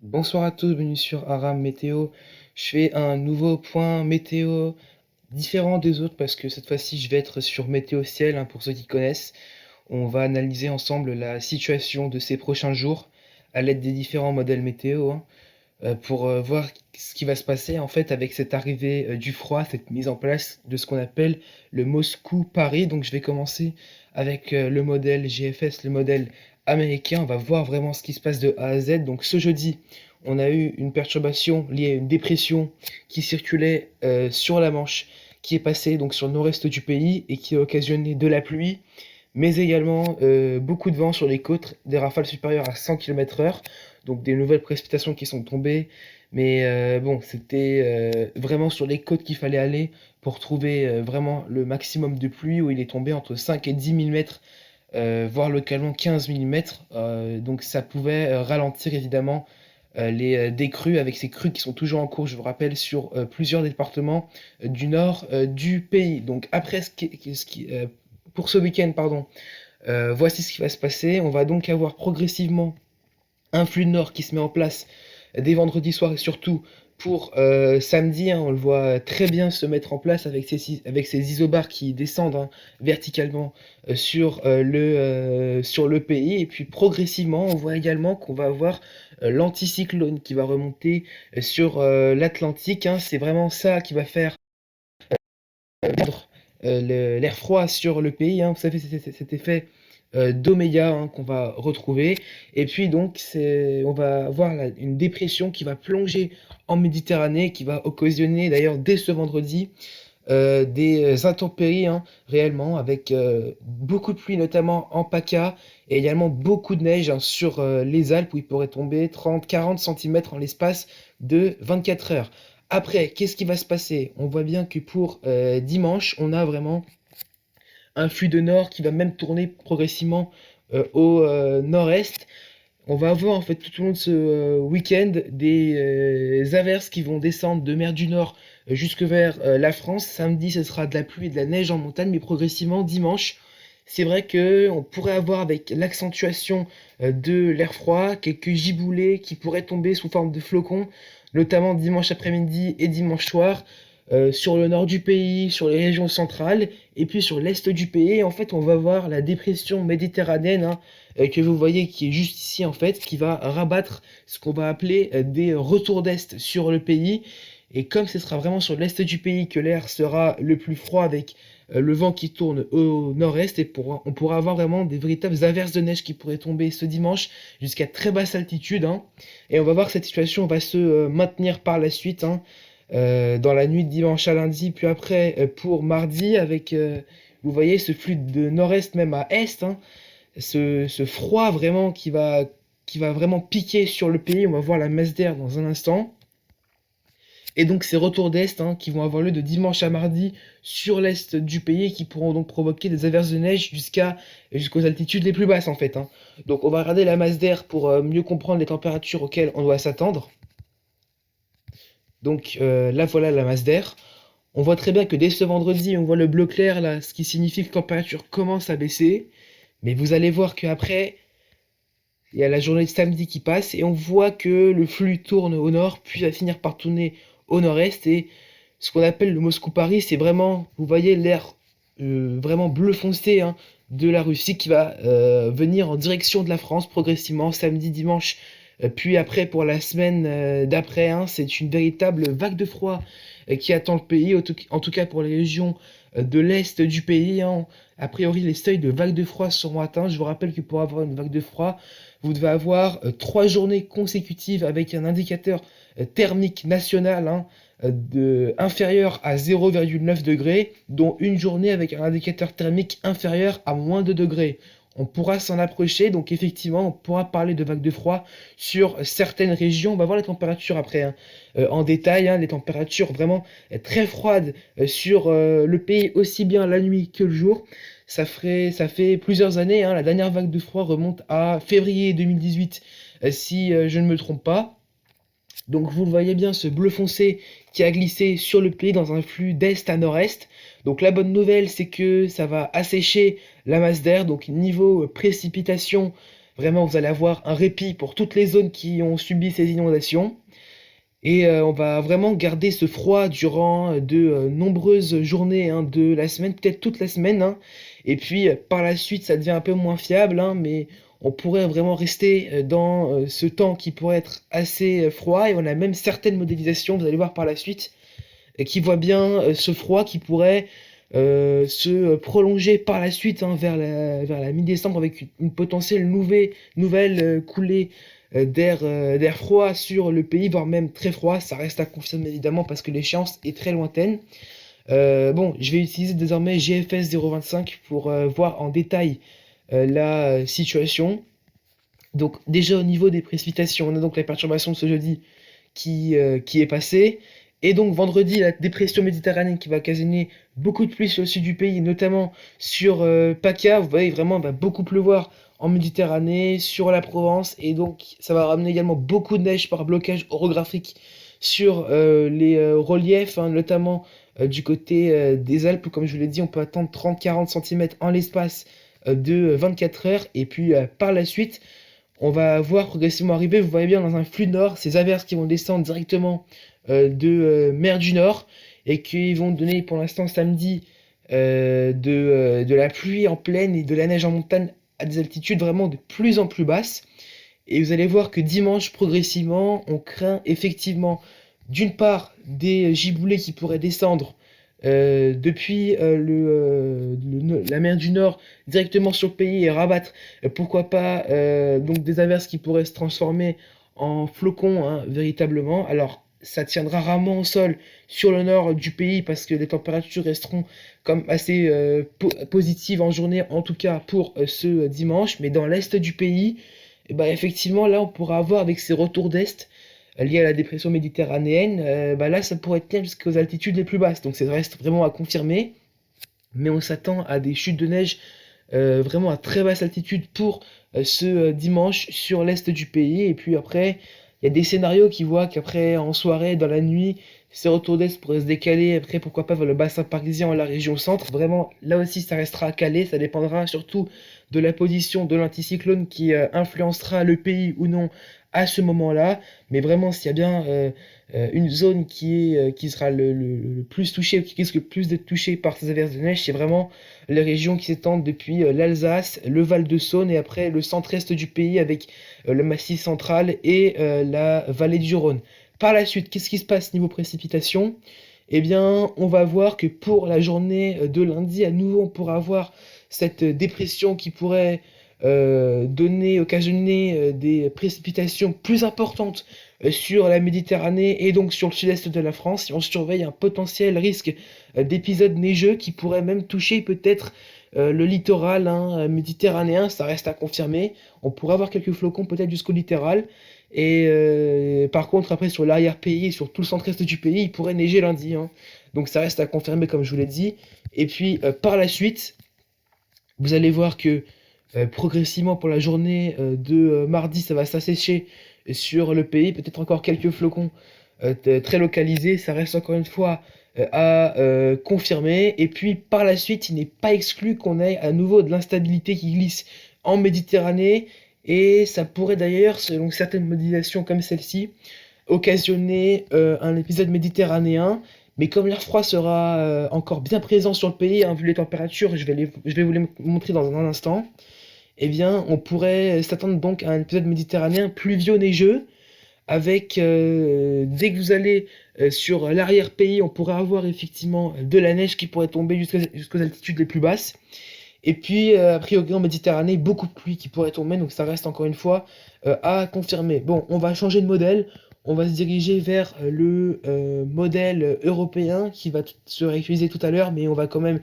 Bonsoir à tous, bienvenue sur Aram Météo. Je fais un nouveau point météo différent des autres parce que cette fois-ci je vais être sur Météo Ciel, pour ceux qui connaissent. On va analyser ensemble la situation de ces prochains jours à l'aide des différents modèles météo, pour voir ce qui va se passer en fait avec cette arrivée du froid, cette mise en place de ce qu'on appelle le Moscou-Paris. Donc je vais commencer avec le modèle GFS, le modèle américain. On va voir vraiment ce qui se passe de A à Z. Donc ce jeudi, on a eu une perturbation liée à une dépression qui circulait sur la Manche, qui est passée donc sur le nord-est du pays et qui a occasionné de la pluie, mais également beaucoup de vent sur les côtes, des rafales supérieures à 100 km/h, donc des nouvelles précipitations qui sont tombées. Mais bon, c'était vraiment sur les côtes qu'il fallait aller pour trouver vraiment le maximum de pluie, où il est tombé entre 5 et 10 mm, voire localement 15 mm. Donc ça pouvait ralentir évidemment les décrues, avec ces crues qui sont toujours en cours, je vous rappelle, sur plusieurs départements du nord du pays. Donc après pour ce week-end, pardon, voici ce qui va se passer. On va donc avoir progressivement un flux de nord qui se met en place dès vendredi soir et surtout pour samedi, on le voit très bien se mettre en place avec ces isobars qui descendent verticalement sur le pays. Et puis progressivement, on voit également qu'on va avoir l'anticyclone qui va remonter sur l'Atlantique. C'est vraiment ça qui va faire perdre l'air froid sur le pays. Vous savez, c'est cet effet d'oméga qu'on va retrouver. Et puis donc, on va avoir une dépression qui va plonger en Méditerranée, qui va occasionner d'ailleurs dès ce vendredi des intempéries, réellement, avec beaucoup de pluie, notamment en PACA, et également beaucoup de neige sur les Alpes, où il pourrait tomber 30-40 cm en l'espace de 24 heures. Après, qu'est-ce qui va se passer? On voit bien que pour dimanche, on a vraiment un flux de nord qui va même tourner progressivement au nord-est. On va avoir en fait tout au long de ce week-end des averses qui vont descendre de mer du Nord jusque vers la France. Samedi, ce sera de la pluie et de la neige en montagne, mais progressivement dimanche, c'est vrai que on pourrait avoir avec l'accentuation de l'air froid quelques giboulées qui pourraient tomber sous forme de flocons, notamment dimanche après-midi et dimanche soir. Sur le nord du pays, sur les régions centrales, et puis sur l'est du pays, en fait, on va voir la dépression méditerranéenne, que vous voyez qui est juste ici en fait, qui va rabattre ce qu'on va appeler des retours d'est sur le pays. Et comme ce sera vraiment sur l'est du pays que l'air sera le plus froid, avec le vent qui tourne au nord-est, et on pourra avoir vraiment des véritables averses de neige qui pourraient tomber ce dimanche jusqu'à très basse altitude. Et on va voir que cette situation va se maintenir par la suite, dans la nuit de dimanche à lundi, puis après pour mardi, avec, vous voyez, ce flux de nord-est même à est, ce froid vraiment qui va vraiment piquer sur le pays. On va voir la masse d'air dans un instant. Et donc ces retours d'Est, qui vont avoir lieu de dimanche à mardi sur l'Est du pays, et qui pourront donc provoquer des averses de neige jusqu'aux altitudes les plus basses en fait. Donc on va regarder la masse d'air pour mieux comprendre les températures auxquelles on doit s'attendre. Donc là voilà la masse d'air. On voit très bien que dès ce vendredi, on voit le bleu clair là, ce qui signifie que la température commence à baisser. Mais vous allez voir qu'après, il y a la journée de samedi qui passe et on voit que le flux tourne au nord, puis va finir par tourner au nord-est. Et ce qu'on appelle le Moscou-Paris, c'est vraiment, vous voyez, l'air vraiment bleu foncé, de la Russie, qui va venir en direction de la France progressivement samedi, dimanche. Puis après, pour la semaine d'après, c'est une véritable vague de froid qui attend le pays, en tout cas pour les régions de l'est du pays. A priori, les seuils de vague de froid seront atteints. Je vous rappelle que pour avoir une vague de froid, vous devez avoir 3 journées consécutives avec un indicateur thermique national, inférieur à 0,9 degrés, dont une journée avec un indicateur thermique inférieur à moins 2 degrés. On pourra s'en approcher, donc effectivement, on pourra parler de vagues de froid sur certaines régions. On va voir les températures après, en détail, les températures vraiment très froides sur le pays, aussi bien la nuit que le jour. Ça fait plusieurs années, la dernière vague de froid remonte à février 2018, si je ne me trompe pas. Donc vous le voyez bien, ce bleu foncé qui a glissé sur le pays dans un flux d'est à nord-est. Donc la bonne nouvelle, c'est que ça va assécher la masse d'air. Donc niveau précipitation, Vraiment, vous allez avoir un répit pour toutes les zones qui ont subi ces inondations. Et on va vraiment garder ce froid durant de nombreuses journées hein, de la semaine, peut-être toute la semaine, hein. Et puis par la suite, ça devient un peu moins fiable, hein, mais on pourrait vraiment rester dans ce temps qui pourrait être assez froid. Et on a même certaines modélisations, vous allez voir par la suite, qui voient bien ce froid qui pourrait se prolonger par la suite hein, vers la mi-décembre avec une potentielle nouvelle coulée d'air froid sur le pays, voire même très froid. Ça reste à confirmer évidemment parce que l'échéance est très lointaine. Bon, je vais utiliser désormais GFS 025 pour voir en détail la situation. Donc déjà au niveau des précipitations, on a donc la perturbation de ce jeudi qui est passée. Et donc vendredi, la dépression méditerranéenne qui va occasionner beaucoup de pluie sur le sud du pays, notamment sur PACA. Vous voyez, vraiment, il va beaucoup pleuvoir en Méditerranée, sur la Provence. Et donc, ça va ramener également beaucoup de neige par blocage orographique sur les reliefs, hein, notamment du côté des Alpes. Comme je vous l'ai dit, on peut attendre 30-40 cm en l'espace de 24 heures. Et puis, par la suite, on va voir progressivement arriver, vous voyez bien, dans un flux de nord, ces averses qui vont descendre directement de mer du Nord et qui vont donner pour l'instant samedi de la pluie en plaine et de la neige en montagne à des altitudes vraiment de plus en plus basses. Et vous allez voir que dimanche, progressivement, on craint effectivement d'une part des giboulées qui pourraient descendre depuis la mer du Nord directement sur le pays et rabattre, pourquoi pas, donc des averses qui pourraient se transformer en flocons, hein, véritablement. Alors, ça tiendra rarement au sol sur le nord du pays parce que les températures resteront comme assez positives en journée, en tout cas pour ce dimanche. Mais dans l'est du pays, eh ben, effectivement, là, on pourra avoir avec ces retours d'est liés à la dépression méditerranéenne, bah là, ça pourrait tenir jusqu'aux altitudes les plus basses. Donc, ça reste vraiment à confirmer. Mais on s'attend à des chutes de neige vraiment à très basse altitude pour ce dimanche sur l'est du pays. Et puis après, il y a des scénarios qui voient qu'après, en soirée, dans la nuit, ces retours d'est pourraient se décaler. Après, pourquoi pas vers le bassin parisien ou la région centre. Vraiment, là aussi, ça restera calé. Ça dépendra surtout de la position de l'anticyclone qui influencera le pays ou non à ce moment-là. Mais vraiment, s'il y a bien une zone qui sera le plus touchée, ou qui risque le plus d'être touchée par ces averses de neige, c'est vraiment les régions qui s'étendent depuis l'Alsace, le Val-de-Saône et après le centre-est du pays avec le Massif central et la vallée du Rhône. Par la suite, qu'est-ce qui se passe niveau précipitation? Eh bien, on va voir que pour la journée de lundi, à nouveau, on pourra avoir cette dépression qui pourrait occasionner des précipitations plus importantes sur la Méditerranée et donc sur le sud-est de la France. Et on surveille un potentiel risque d'épisodes neigeux qui pourraient même toucher peut-être le littoral hein, méditerranéen. Ça reste à confirmer. On pourrait avoir quelques flocons peut-être jusqu'au littoral. Et par contre, après, sur l'arrière-pays et sur tout le centre-est du pays, il pourrait neiger lundi, hein. Donc ça reste à confirmer, comme je vous l'ai dit. Et puis, par la suite, vous allez voir que progressivement, pour la journée de mardi, ça va s'assécher sur le pays. Peut-être encore quelques flocons très localisés. Ça reste encore une fois à confirmer. Et puis, par la suite, il n'est pas exclu qu'on ait à nouveau de l'instabilité qui glisse en Méditerranée. Et ça pourrait d'ailleurs, selon certaines modélisations comme celle-ci, occasionner un épisode méditerranéen. Mais comme l'air froid sera encore bien présent sur le pays, hein, vu les températures, je vais vous les montrer dans un instant, eh bien, on pourrait s'attendre donc à un épisode méditerranéen pluvio-neigeux, avec, dès que vous allez sur l'arrière-pays, on pourrait avoir effectivement de la neige qui pourrait tomber jusqu'aux altitudes les plus basses. Et puis, a priori, en Méditerranée, beaucoup de pluie qui pourrait tomber, donc ça reste encore une fois à confirmer. Bon, on va changer de modèle, on va se diriger vers le modèle européen qui va se réutiliser tout à l'heure, mais on va quand même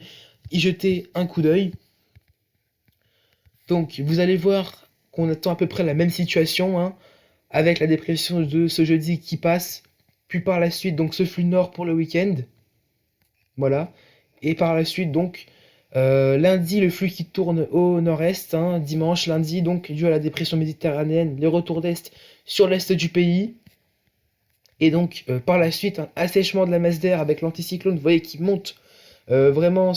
y jeter un coup d'œil. Donc, vous allez voir qu'on attend à peu près la même situation, hein, avec la dépression de ce jeudi qui passe, puis par la suite, donc ce flux nord pour le week-end. Voilà. Et par la suite, donc, lundi, le flux qui tourne au nord-est, hein, dimanche, lundi, donc dû à la dépression méditerranéenne, les retours d'est sur l'est du pays. Et donc, par la suite, un assèchement de la masse d'air avec l'anticyclone, vous voyez, qui monte vraiment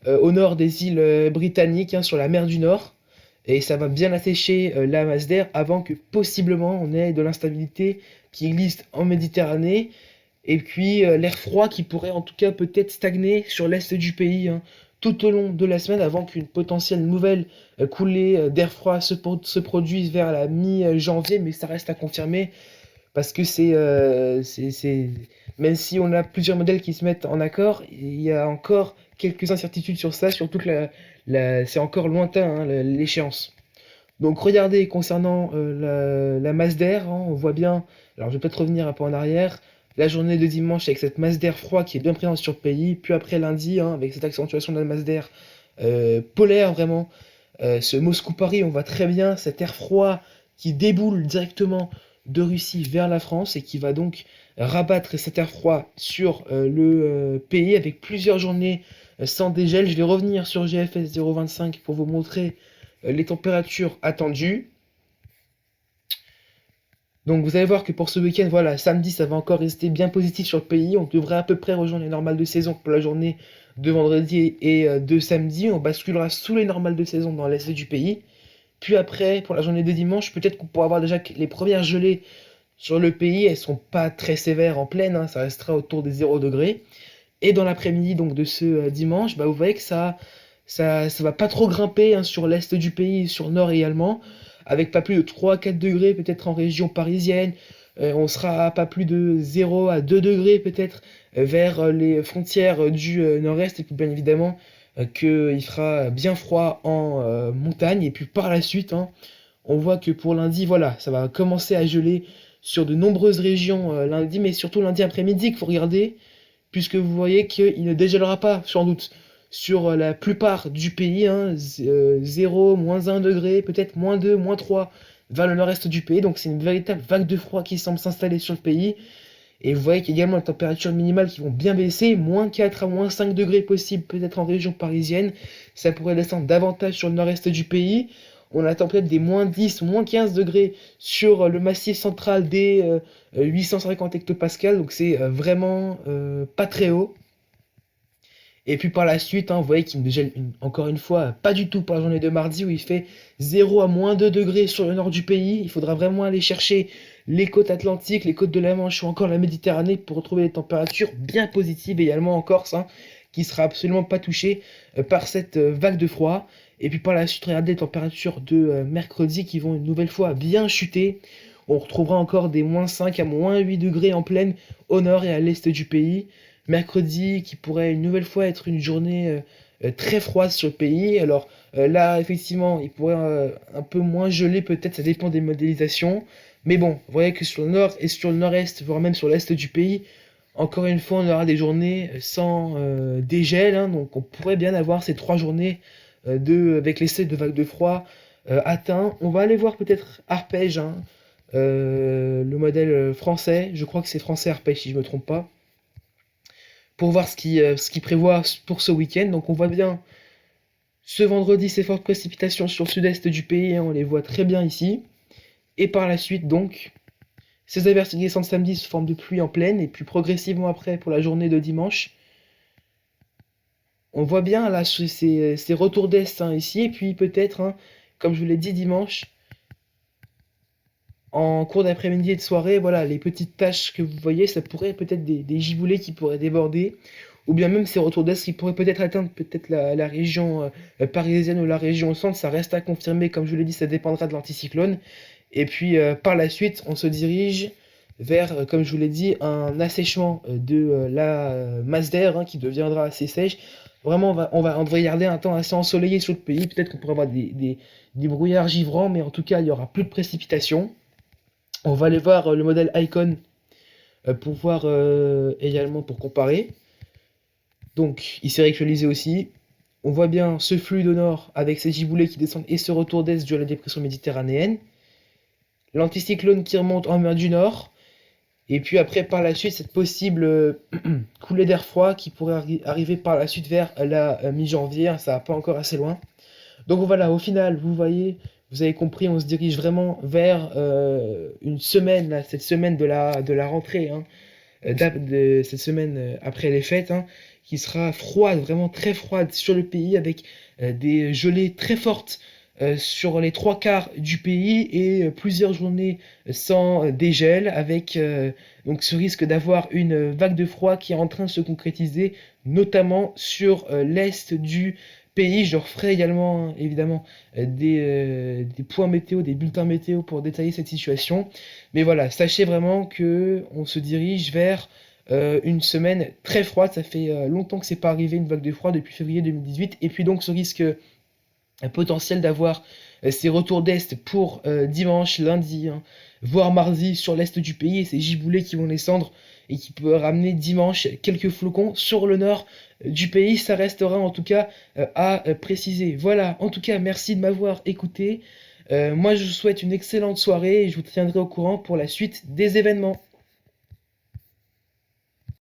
au nord des îles britanniques, hein, sur la mer du Nord. et ça va bien assécher la masse d'air avant que possiblement on ait de l'instabilité qui existe en Méditerranée, et puis l'air froid qui pourrait en tout cas peut-être stagner sur l'est du pays, hein, tout au long de la semaine avant qu'une potentielle nouvelle coulée d'air froid se produise vers la mi-janvier, mais ça reste à confirmer parce que même si on a plusieurs modèles qui se mettent en accord, il y a encore quelques incertitudes sur ça, surtout que c'est encore lointain, hein, l'échéance. Donc regardez, concernant la masse d'air, hein, on voit bien, alors je vais peut-être revenir un peu en arrière, la journée de dimanche avec cette masse d'air froid qui est bien présente sur le pays, puis après lundi, hein, avec cette accentuation de la masse d'air polaire vraiment, ce Moscou-Paris, on voit très bien cet air froid qui déboule directement de Russie vers la France et qui va donc rabattre cet air froid sur le pays avec plusieurs journées sans dégel. Je vais revenir sur GFS 025 pour vous montrer les températures attendues. Donc vous allez voir que pour ce week-end, voilà, samedi, ça va encore rester bien positif sur le pays. On devrait à peu près rejoindre les normales de saison pour la journée de vendredi et de samedi. On basculera sous les normales de saison dans l'est du pays. Puis après, pour la journée de dimanche, peut-être qu'on pourra avoir déjà les premières gelées sur le pays. Elles sont pas très sévères en pleine, hein, ça restera autour des 0 degrés. Et dans l'après-midi donc de ce dimanche, bah, vous voyez que ça va pas trop grimper, hein, sur l'est du pays, sur le nord également, avec pas plus de 3 à 4 degrés peut-être en région parisienne. On sera à pas plus de 0 à 2 degrés peut-être vers les frontières du nord-est, et puis bien évidemment qu'il fera bien froid en montagne. Et puis par la suite, hein, on voit que pour lundi, voilà, ça va commencer à geler sur de nombreuses régions lundi, mais surtout lundi après-midi qu'il faut regarder, puisque vous voyez qu'il ne dégèlera pas, sans doute, sur la plupart du pays, hein, 0, -1 degré, peut-être -2, -3, vers le nord-est du pays. Donc c'est une véritable vague de froid qui semble s'installer sur le pays. Et vous voyez qu'il y a également les températures minimales qui vont bien baisser, -4 à -5 degrés possible, peut-être en région parisienne. Ça pourrait descendre davantage sur le nord-est du pays. On attend peut-être des -10, -15 degrés sur le massif central des 850 hectopascales, donc c'est vraiment pas très haut. Et puis par la suite, hein, vous voyez qu'il me gèle encore une fois, pas du tout pour la journée de mardi où il fait 0 à -2 degrés sur le nord du pays. Il faudra vraiment aller chercher les côtes atlantiques, les côtes de la Manche ou encore la Méditerranée pour retrouver des températures bien positives, également en Corse, hein, qui sera absolument pas touché par cette vague de froid. Et puis par la suite, regardez les températures de mercredi qui vont une nouvelle fois bien chuter. On retrouvera encore des -5 à -8 degrés en pleine au nord et à l'est du pays. Mercredi qui pourrait une nouvelle fois être une journée très froide sur le pays. Alors là, effectivement, il pourrait un peu moins geler peut-être, ça dépend des modélisations. Mais bon, vous voyez que sur le nord et sur le nord-est, voire même sur l'est du pays, encore une fois, on aura des journées sans dégel, hein. Donc on pourrait bien avoir ces 3 journées avec l'essai de vagues de froid atteints. On va aller voir peut-être Arpège, hein, le modèle français. Je crois que c'est français Arpège si je ne me trompe pas, pour voir ce qui prévoit pour ce week-end. Donc on voit bien ce vendredi ces fortes précipitations sur le sud-est du pays, hein, on les voit très bien ici. Et par la suite donc, ces averses qui descendent samedi sous forme de pluie en pleine, et puis progressivement après pour la journée de dimanche. On voit bien là ces retours d'est, hein, ici, et puis peut-être, hein, comme je vous l'ai dit dimanche, en cours d'après-midi et de soirée, voilà, les petites taches que vous voyez, ça pourrait peut-être des giboulées qui pourraient déborder, ou bien même ces retours d'est qui pourraient peut-être atteindre peut-être la région parisienne ou la région au centre. Ça reste à confirmer, comme je vous l'ai dit, ça dépendra de l'anticyclone. Et puis par la suite, on se dirige vers, comme je vous l'ai dit, un assèchement de la masse d'air, hein, qui deviendra assez sèche. Vraiment, on devrait garder un temps assez ensoleillé sur le pays. Peut-être qu'on pourrait avoir des brouillards givrants, mais en tout cas, il n'y aura plus de précipitations. On va aller voir le modèle Icon pour voir également, pour comparer. Donc, il s'est réactualisé aussi. On voit bien ce flux de nord avec ces giboulées qui descendent et ce retour d'est dû à la dépression méditerranéenne. L'anticyclone qui remonte en mer du Nord. Et puis après, par la suite, cette possible coulée d'air froid qui pourrait arriver par la suite vers la mi-janvier, hein, ça va pas encore assez loin. Donc voilà, au final, vous voyez, vous avez compris, on se dirige vraiment vers une semaine, là, cette semaine de la rentrée, hein, cette semaine après les fêtes, hein, qui sera froide, vraiment très froide sur le pays, avec des gelées très fortes sur les 3 quarts du pays et plusieurs journées sans dégel avec donc ce risque d'avoir une vague de froid qui est en train de se concrétiser, notamment sur l'est du pays. Je referai également évidemment des points météo, des bulletins météo pour détailler cette situation. Mais voilà, sachez vraiment que on se dirige vers une semaine très froide. Ça fait longtemps que c'est pas arrivé une vague de froid depuis février 2018. Et puis donc ce risque potentiel d'avoir ces retours d'Est pour dimanche, lundi, hein, voire mardi sur l'Est du pays, et ces giboulées qui vont descendre et qui peuvent ramener dimanche quelques flocons sur le nord du pays, ça restera en tout cas à préciser. Voilà, en tout cas, merci de m'avoir écouté. Moi, je vous souhaite une excellente soirée et je vous tiendrai au courant pour la suite des événements.